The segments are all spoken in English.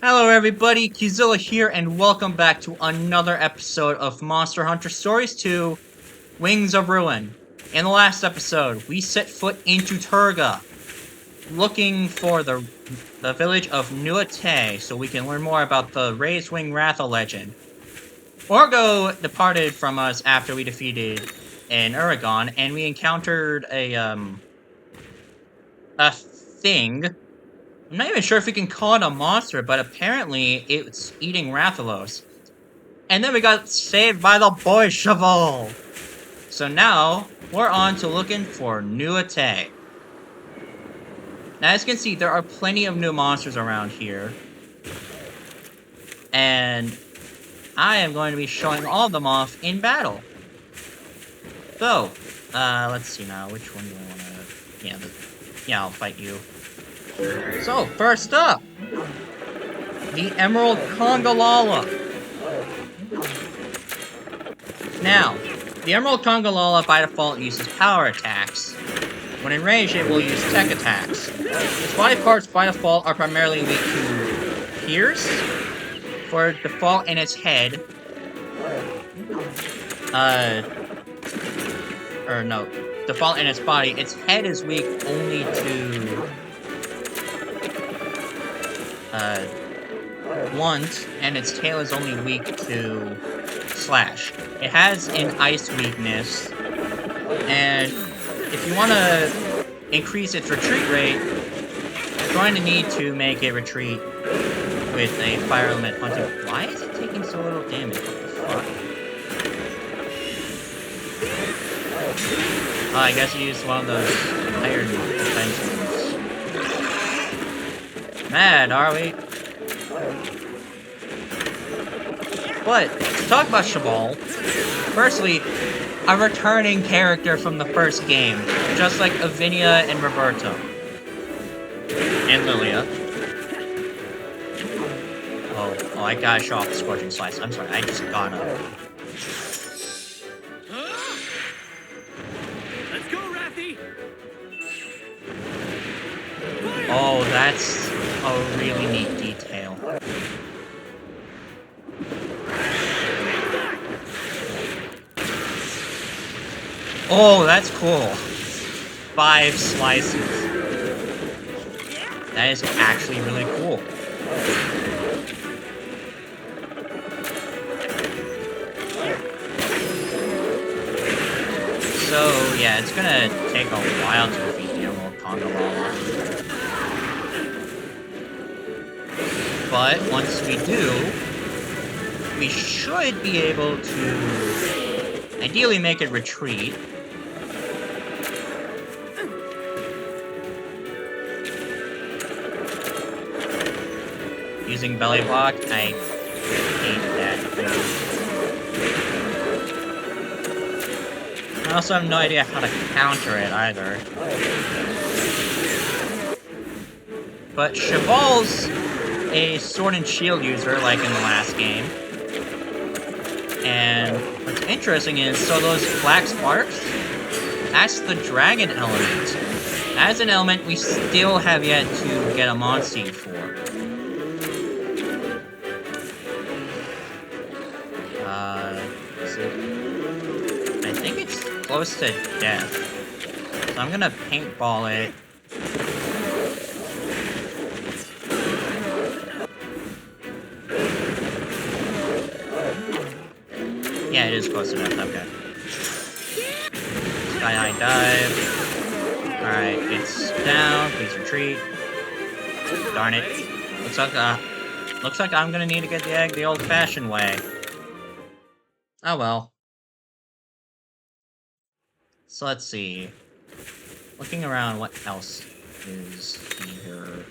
Hello everybody, Qzilla here, and welcome back to another episode of Monster Hunter Stories 2, Wings of Ruin. In the last episode, we set foot into Turga, looking for the village of Nua Te, so we can learn more about the Raised Wing Ratha legend. Orgo departed from us after we defeated an Uragon, and we encountered a thing. I'm not even sure if we can call it a monster, but apparently it's eating Rathalos. And then we got saved by the boy Cheval. So now, we're on to looking for Nua Te. Now, as you can see, there are plenty of new monsters around here. And I am going to be showing all of them off in battle. So, let's see now, which one do I want to... Yeah, I'll fight you. So, first up, the Emerald Kongalala. Now, the Emerald Kongalala by default uses power attacks. When enraged, it will use tech attacks. Its body parts by default are primarily weak to Pierce. For default in its head, default in its body, its head is weak only to blunt, and its tail is only weak to slash. It has an ice weakness, and if you want to increase its retreat rate, you're going to need to make it retreat with a fire element hunting. Why is it taking so little damage? What the fuck? Oh, I guess you used one of those iron defense moves. Mad, are we? But, to talk about Cheval, firstly, a returning character from the first game, just like Avinia and Roberto. And Lilia. Oh, I gotta show off the Scorching Slice. I'm sorry, I just gotta. Let's go, Rathy! Oh, that's a really neat detail. Oh, that's cool. 5 slices. That is actually really cool. So, yeah, it's gonna take a while to defeat the Emerald Kongalala. But once we do, we should be able to ideally make it retreat. Using belly block, I hate that. I also have no idea how to counter it either. But Cheval's a sword and shield user, like in the last game. And what's interesting is, so those black sparks, that's the dragon element. As an element, we still have yet to get a Monseed for. I think it's close to death. So I'm gonna paintball it. Yeah, it is close to death, okay. Sky High Dive. Alright, it's down, please retreat. Darn it. Looks like I'm gonna need to get the egg the old-fashioned way. Oh well. So let's see. Looking around, what else is here?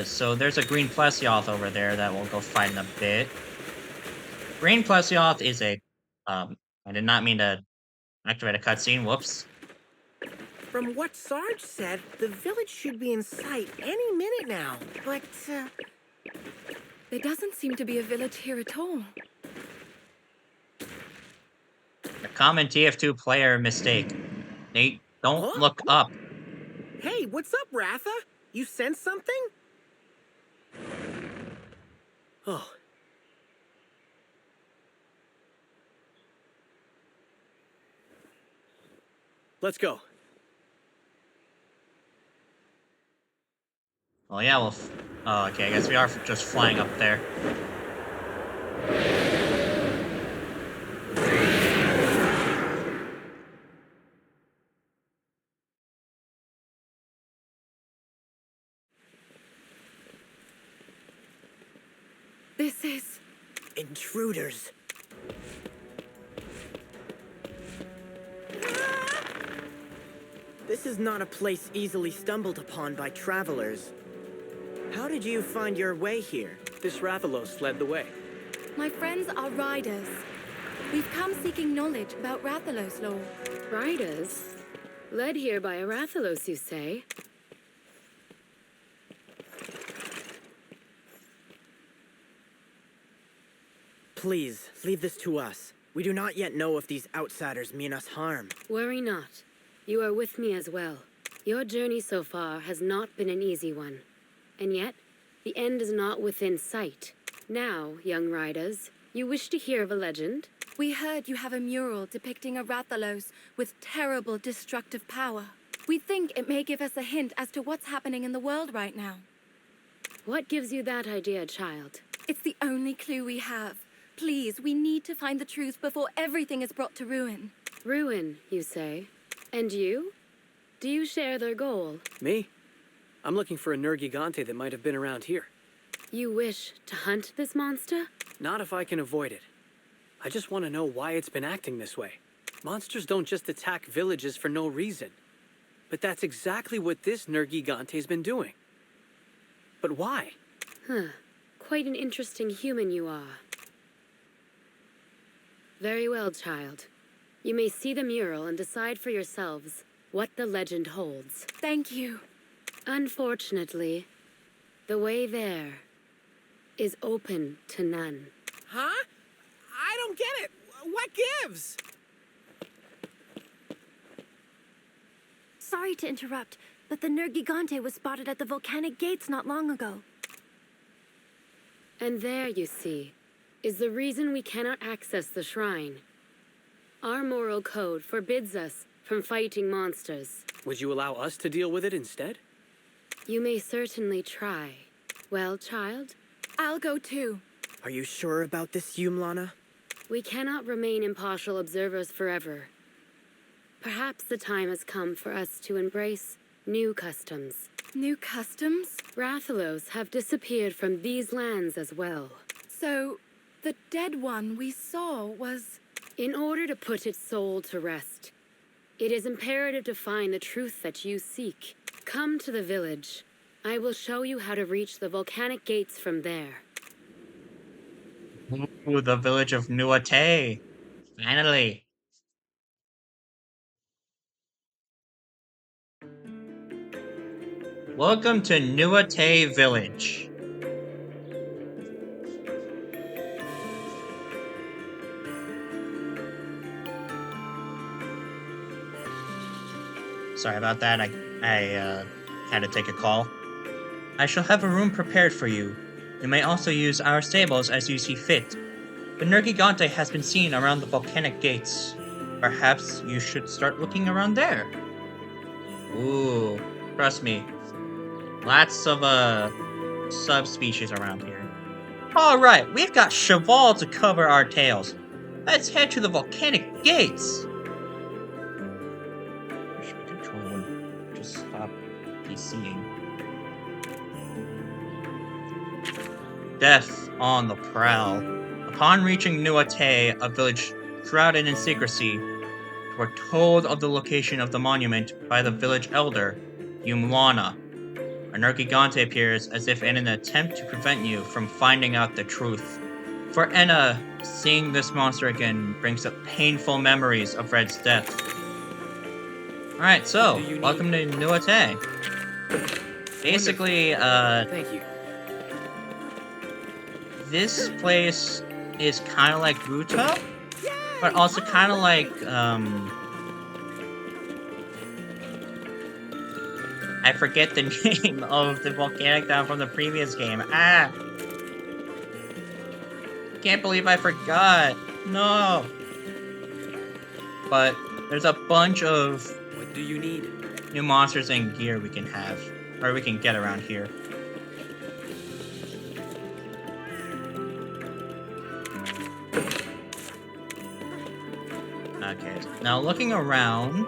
So there's a green Plesioth over there that we'll go fight in a bit. Green Plesioth is a, I did not mean to activate a cutscene, whoops. From what Sarge said, the village should be in sight any minute now. But, There doesn't seem to be a village here at all. A common TF2 player mistake. They don't look up. Hey, what's up, Ratha? You sense something? Oh. Let's go. Well, yeah, oh, okay, I guess we are just flying up there. This is... Intruders. This is not a place easily stumbled upon by travelers. How did you find your way here? This Rathalos led the way. My friends are riders. We've come seeking knowledge about Rathalos lore. Riders? Led here by a Rathalos, you say? Please, leave this to us. We do not yet know if these outsiders mean us harm. Worry not. You are with me as well. Your journey so far has not been an easy one. And yet, the end is not within sight. Now, young riders, you wish to hear of a legend? We heard you have a mural depicting a Rathalos with terrible destructive power. We think it may give us a hint as to what's happening in the world right now. What gives you that idea, child? It's the only clue we have. Please, we need to find the truth before everything is brought to ruin. Ruin, you say? And you? Do you share their goal? Me? I'm looking for a Nergigante that might have been around here. You wish to hunt this monster? Not if I can avoid it. I just want to know why it's been acting this way. Monsters don't just attack villages for no reason. But that's exactly what this Nergigante's been doing. But why? Huh. Quite an interesting human you are. Very well, child. You may see the mural and decide for yourselves what the legend holds. Thank you. Unfortunately, the way there is open to none. Huh? I don't get it. What gives? Sorry to interrupt, but the Nergigante was spotted at the volcanic gates not long ago. And there, you see, is the reason we cannot access the shrine. Our moral code forbids us from fighting monsters. Would you allow us to deal with it instead? You may certainly try. Well, child? I'll go too. Are you sure about this, Yoomlana? We cannot remain impartial observers forever. Perhaps the time has come for us to embrace new customs. New customs? Rathalos have disappeared from these lands as well. So, the dead one we saw was... In order to put its soul to rest, it is imperative to find the truth that you seek. Come to the village. I will show you how to reach the volcanic gates from there. Ooh, the village of Nua Te. Finally. Welcome to Nua Te Village. Sorry about that, I had to take a call. I shall have a room prepared for you. You may also use our stables as you see fit. The Nergigante has been seen around the volcanic gates. Perhaps you should start looking around there. Ooh, trust me. Lots of, subspecies around here. Alright, we've got Cheval to cover our tails. Let's head to the volcanic gates! Should the controller would just stop PCing. Death on the prowl. Upon reaching Nua Te, a village shrouded in secrecy, we're told of the location of the monument by the village elder, Yoomlana. A Nergigante appears as if in an attempt to prevent you from finding out the truth. For Enna, seeing this monster again brings up painful memories of Red's death. Alright, so, welcome to Nua Te. Basically, Thank you. this place is kind of like Ruta, but also kind of like, I forget the name of the volcanic town from the previous game. can't believe I forgot. No. But there's a bunch of What do you need? new monsters and gear we can have, or we can get around here. Okay, now looking around,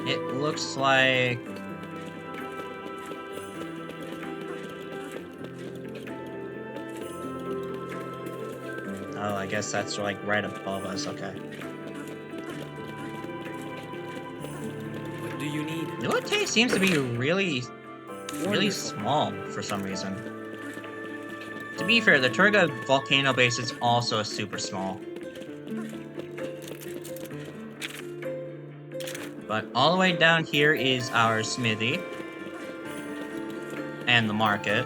it looks like... Oh, I guess that's like right above us, okay. What do you need? Nua Te seems to be really Wonderful. small for some reason. To be fair, the Turga volcano base is also super small. But all the way down here is our smithy. And the market.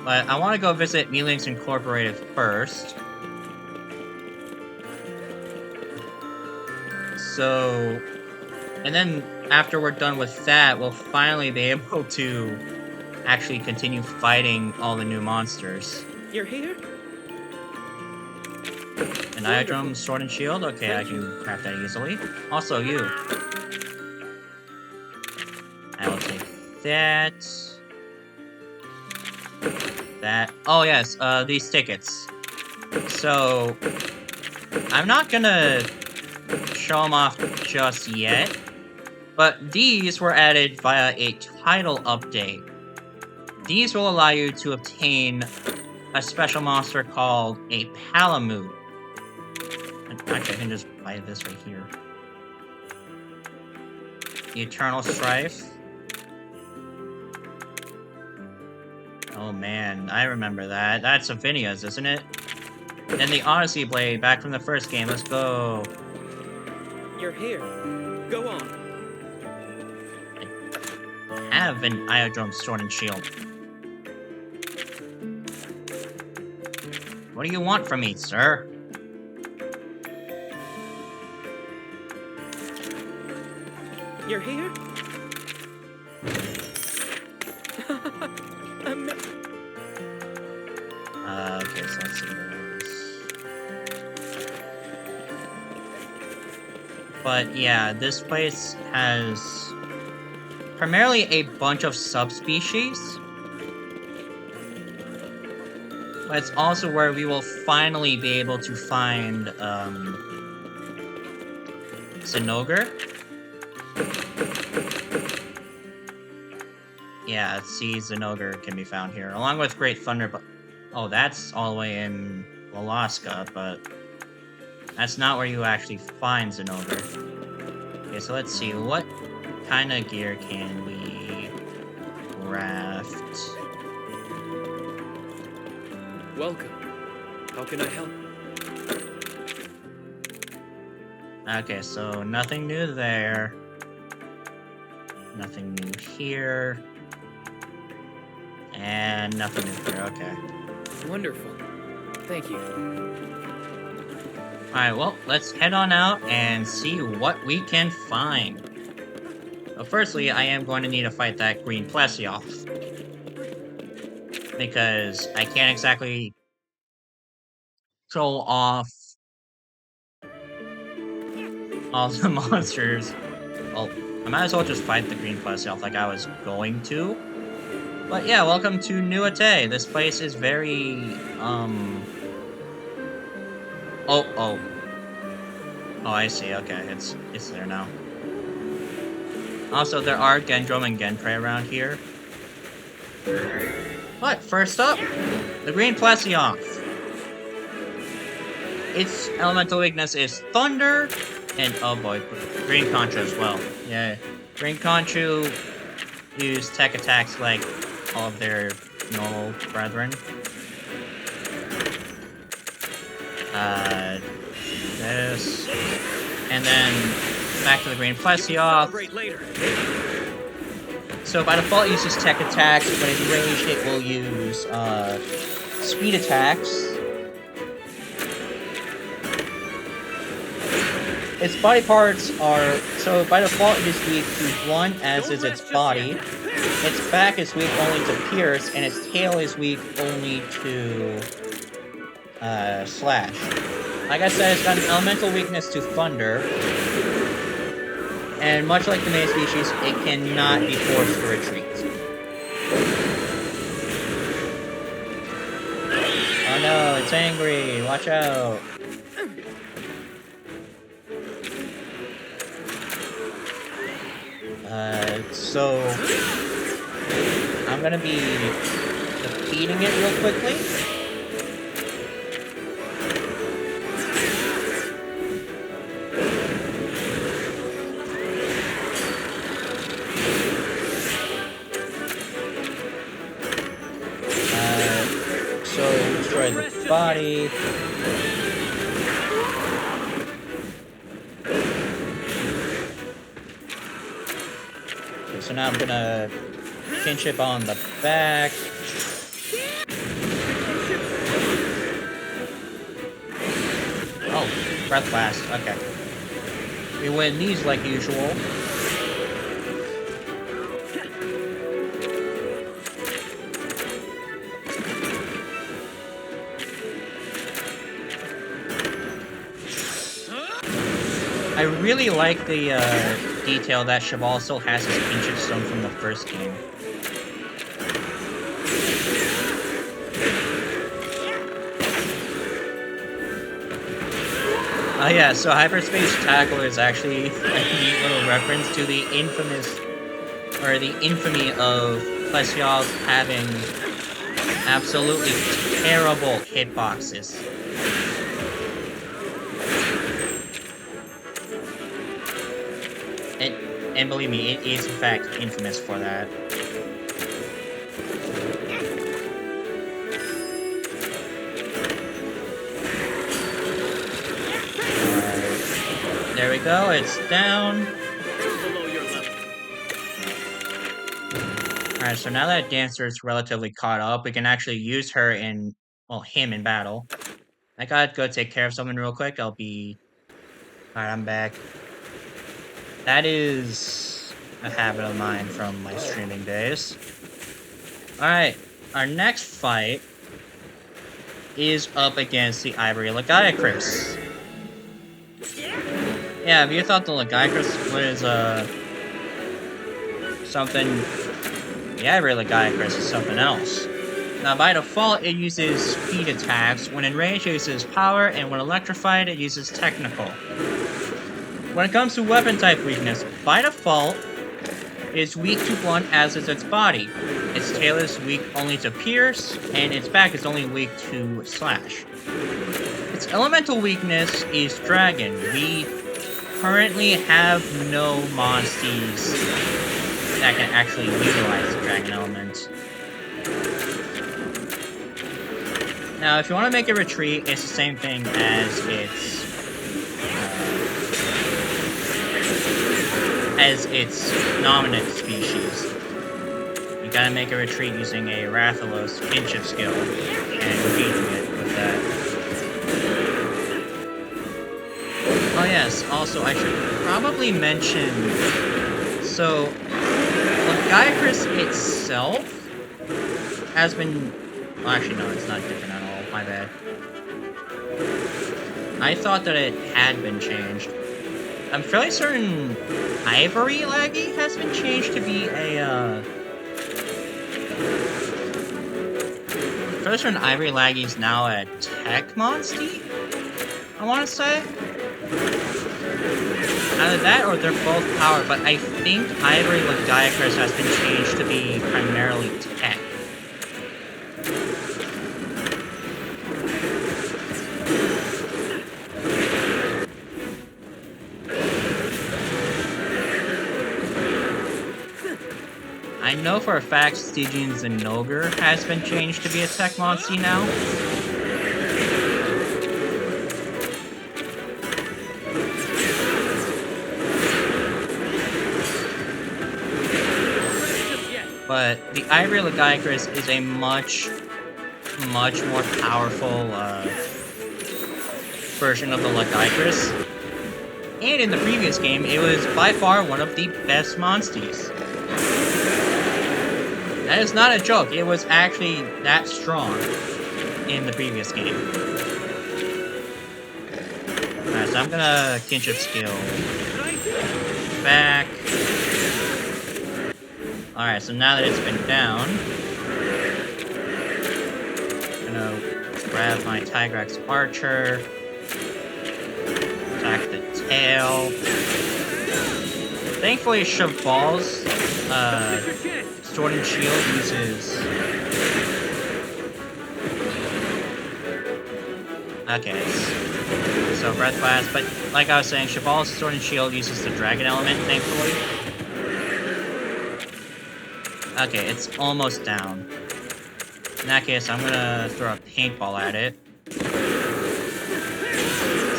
But I want to go visit Mealings Incorporated first. So... And then, after we're done with that, we'll finally be able to actually continue fighting all the new monsters. You're here? An Iodrum, Sword and Shield? Okay, I can craft that easily. Also, you. I will take that. That. Oh, yes, these tickets. So, I'm not gonna show them off just yet, but these were added via a title update. These will allow you to obtain a special monster called a Palamute. Actually, I can just buy this right here. The Eternal Strife. Oh man, I remember that. That's Savinia's, isn't it? And the Odyssey Blade, back from the first game. Let's go. You're here. Go on. I have an Iodrum Sword and Shield. What do you want from me, sir? You're here? Okay, so let's see those. But yeah, this place has primarily a bunch of subspecies. But it's also where we will finally be able to find, Zinogre. Yeah, see, Zinogre can be found here, along with Great Thunder, but... Oh, that's all the way in Alaska, but... That's not where you actually find Zinogre. Okay, so let's see, what kind of gear can we craft? Welcome. How can I help? Okay, so nothing new there. Nothing new here. And nothing new here, okay. Wonderful. Thank you. Alright, well, let's head on out and see what we can find. Well, firstly, I am going to need to fight that green Plesioth. Because I can't exactly control off all the monsters. Well, I might as well just fight the green Plesioth like I was going to. But yeah, welcome to Nua Te. This place is very, Oh, I see, okay, it's there now. Also, there are Gendrum and Genprey around here. But, first up, the green Plesioth. Its elemental weakness is Thunder, and oh boy, Green Conchu as well. Yeah, Green Conchu use tech attacks like all of their normal brethren. This. And then back to the green Plesioth. Celebrate later. So by default it uses tech attacks, but in range it will use speed attacks. Its body parts are, so by default it is weak to blunt, as is its body. Its back is weak only to pierce, and its tail is weak only to Slash. Like I said, it's got an elemental weakness to thunder. And much like the main species, it cannot be forced to retreat. Oh no, it's angry! Watch out! So I'm gonna be defeating it real quickly. So destroy the body. So now I'm gonna kinship on the back. Oh, breath blast. Okay. We win these like usual. I really like the detail that Cheval still has his kinship stone from the first game. Oh yeah, so Hyperspace Tackle is actually a neat little reference to the infamy of Plesios having absolutely terrible hitboxes. And believe me, it is in fact infamous for that. There we go, it's down. Alright, so now that Dancer is relatively caught up, we can actually use her in, well, him in battle. I gotta go take care of someone real quick, I'll be... Alright, I'm back. That is a habit of mine from my streaming days. Alright, our next fight is up against the Ivory Lagiacrus. Yeah, if you thought the Lagiacrus was, something... The Ivory Lagiacrus is something else. Now, by default, it uses speed attacks. When enraged, it uses power, and when electrified, it uses technical. When it comes to weapon type weakness, by default, it's weak to blunt as is its body. Its tail is weak only to pierce, and its back is only weak to slash. Its elemental weakness is dragon. We currently have no monsties that can actually utilize the dragon element. Now, if you want to make a retreat, it's the same thing as its nominate species. You gotta make a retreat using a Rathalos kinship skill and engaging it with that. Oh yes, also I should probably mention, so Lagiacrus itself has been, well actually no, it's not different at all, my bad. I thought that it had been changed. I'm fairly certain Ivory Laggy has been changed to be a, I'm fairly certain Ivory Laggy is now a tech monstie, I want to say. Either that or they're both powered, but I think Ivory Lagiacrus has been changed to be primarily tech. I know for a fact Stygian Zinogre has been changed to be a tech monstie now. But the Ivory Lagiacrus is a much more powerful version of the Lagiacrus. And in the previous game, it was by far one of the best monsties. That is not a joke, it was actually that strong. in the previous game. Alright, so I'm gonna kinship skill back. Alright, so now that it's been down, I'm gonna grab my Tigrex Archer, attack the tail. Thankfully, Cheval's Sword and Shield uses... Okay, so Breath Blast, but like I was saying, Cheval's Sword and Shield uses the Dragon element, thankfully. Okay, it's almost down. In that case, I'm gonna throw a paintball at it.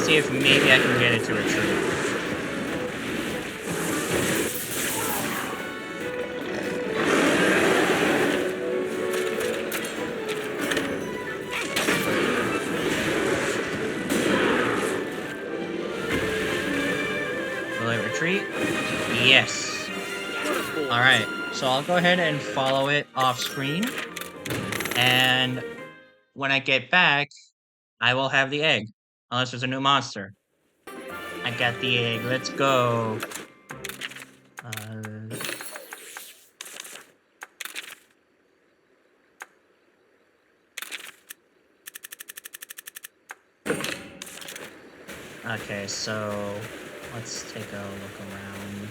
See if maybe I can get it to retreat. Will it retreat? Yes. Alright, so I'll go ahead and follow it off screen. And when I get back, I will have the egg. Unless there's a new monster. I got the egg, let's go. Okay, so let's take a look around.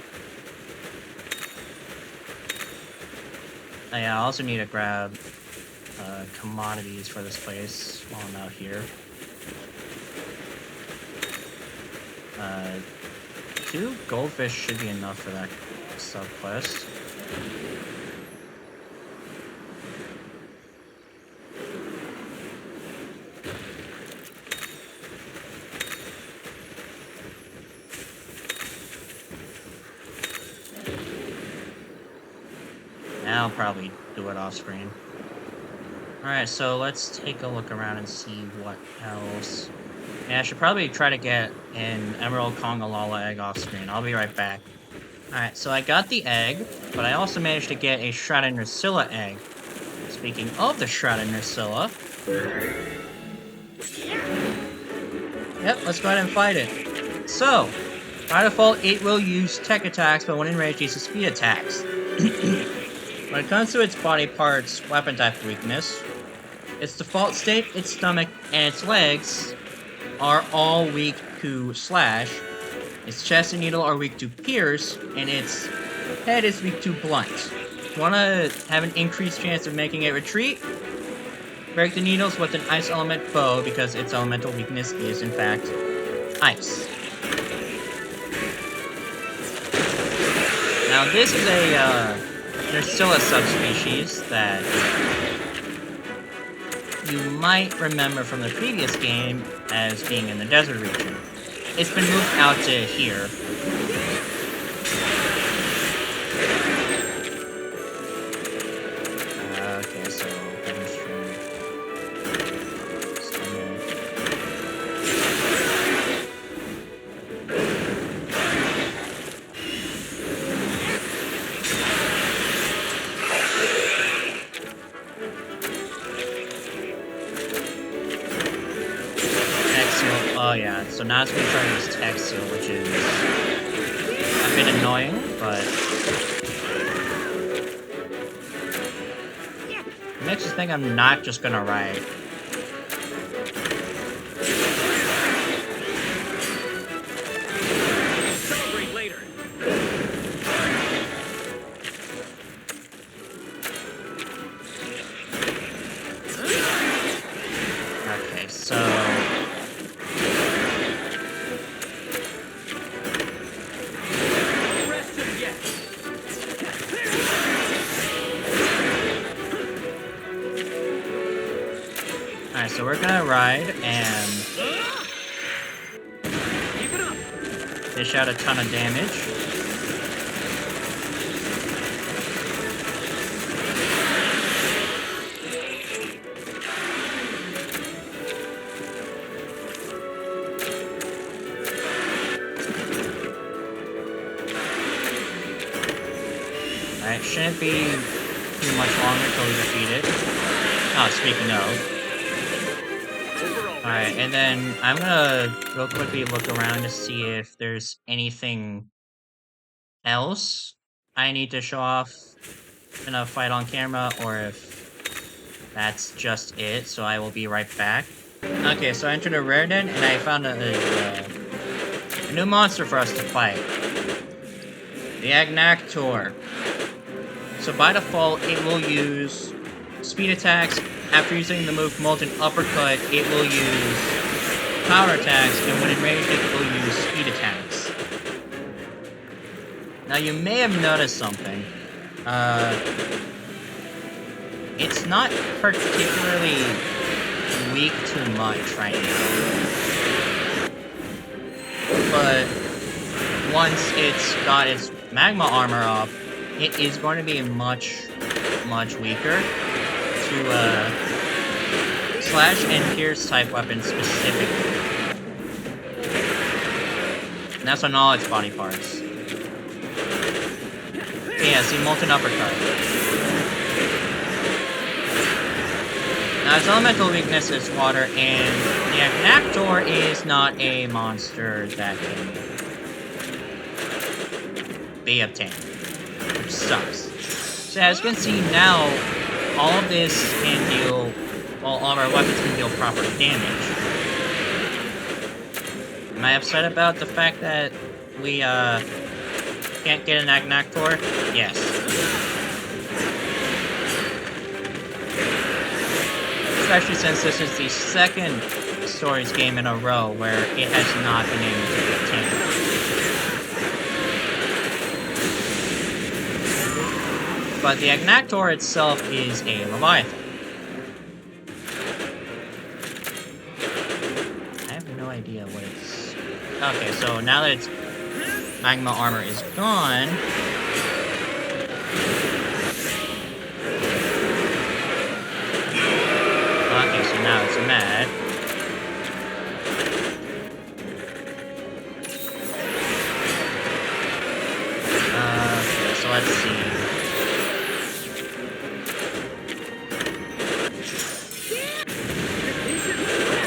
Oh yeah, I also need to grab commodities for this place while I'm out here. 2 goldfish should be enough for that sub-quest. I'll probably do it off screen. Alright, so let's take a look around and see what else. Yeah, I should probably try to get an Emerald Kongalala egg off screen. I'll be right back. Alright, so I got the egg, but I also managed to get a Shrouded Nursilla egg. Speaking of the Shrouded Nursilla... Yep, let's go ahead and fight it. So, by default, it will use tech attacks, but when enraged, it uses speed attacks. When it comes to its body parts, weapon type weakness, its default state, its stomach, and its legs are all weak to slash, its chest and needle are weak to pierce, and its head is weak to blunt. If you want to have an increased chance of making it retreat, break the needles with an ice element bow, because its elemental weakness is, in fact, ice. Now this is a, there's still a subspecies that you might remember from the previous game as being in the desert region. It's been moved out to here. Okay, so oh yeah, so now it's going to try to use Tech Seal, which is a bit annoying, but it makes me think I'm not just going to ride. Celebrate later. Okay, so... Alright, so we're gonna ride and dish out a ton of damage. Alright, shouldn't be too much longer until we defeat it. Oh, speaking of. Alright, and then I'm gonna real quickly look around to see if there's anything else I need to show off in a fight on camera, or if that's just it, so I will be right back. Okay, so I entered a rare den, and I found a new monster for us to fight. The Agnactor. So by default, it will use speed attacks. After using the move Molten Uppercut, it will use power attacks, and when enraged, it will use speed attacks. Now you may have noticed something. It's not particularly weak to much right now. But once it's got its magma armor up, it is going to be much weaker to slash and pierce type weapons specifically. And that's on all its body parts. Yeah, see, Molten Uppercut. Now its elemental weakness is water, and the Agnactor is not a monster that can be obtained, which sucks. So as you can see now, all of this can deal, well, all of our weapons can deal proper damage. Am I upset about the fact that we, can't get an Agnactor? Yes. Especially since this is the second Stories game in a row where it has not been able to be obtained. But the Agnactor itself is a Leviathan. I have no idea what it's... Okay, so now that its magma armor is gone... Okay, so now it's mad. Okay, so let's see.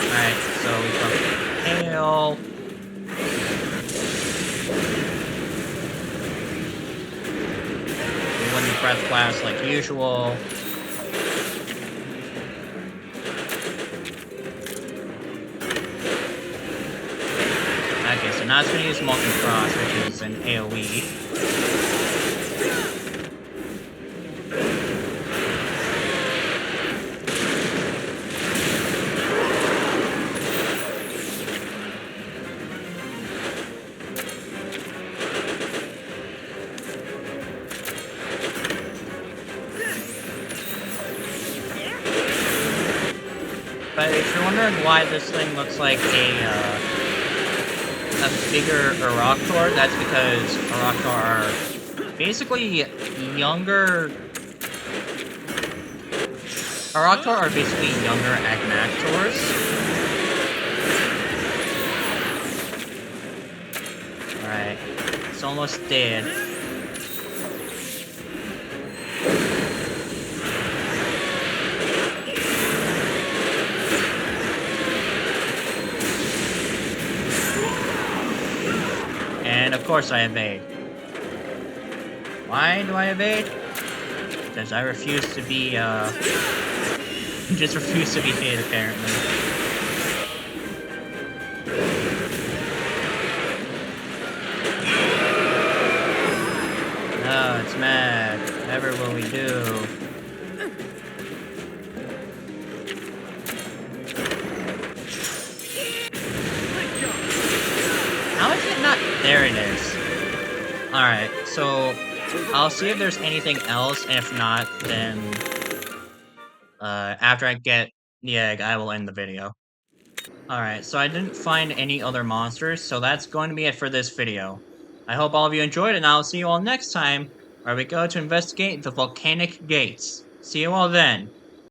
Alright, so we got Hail. We win the Breath Blast like usual. Okay, so now it's going to use Molten Frost, which is an AoE. But if you're wondering why this thing looks like a bigger Auroctor, that's because Auroctor are basically younger... Auroctor are basically younger Agnactors. Alright, it's almost dead. And of course I evade. Why do I evade? Because I refuse to be, just refuse to be hit, apparently. Oh, it's mad. Whatever will we do? How is it not? There it is. Alright, so I'll see if there's anything else, and if not, then after I get the egg, I will end the video. Alright, so I didn't find any other monsters, so that's going to be it for this video. I hope all of you enjoyed, and I'll see you all next time, where we go to investigate the volcanic gates. See you all then.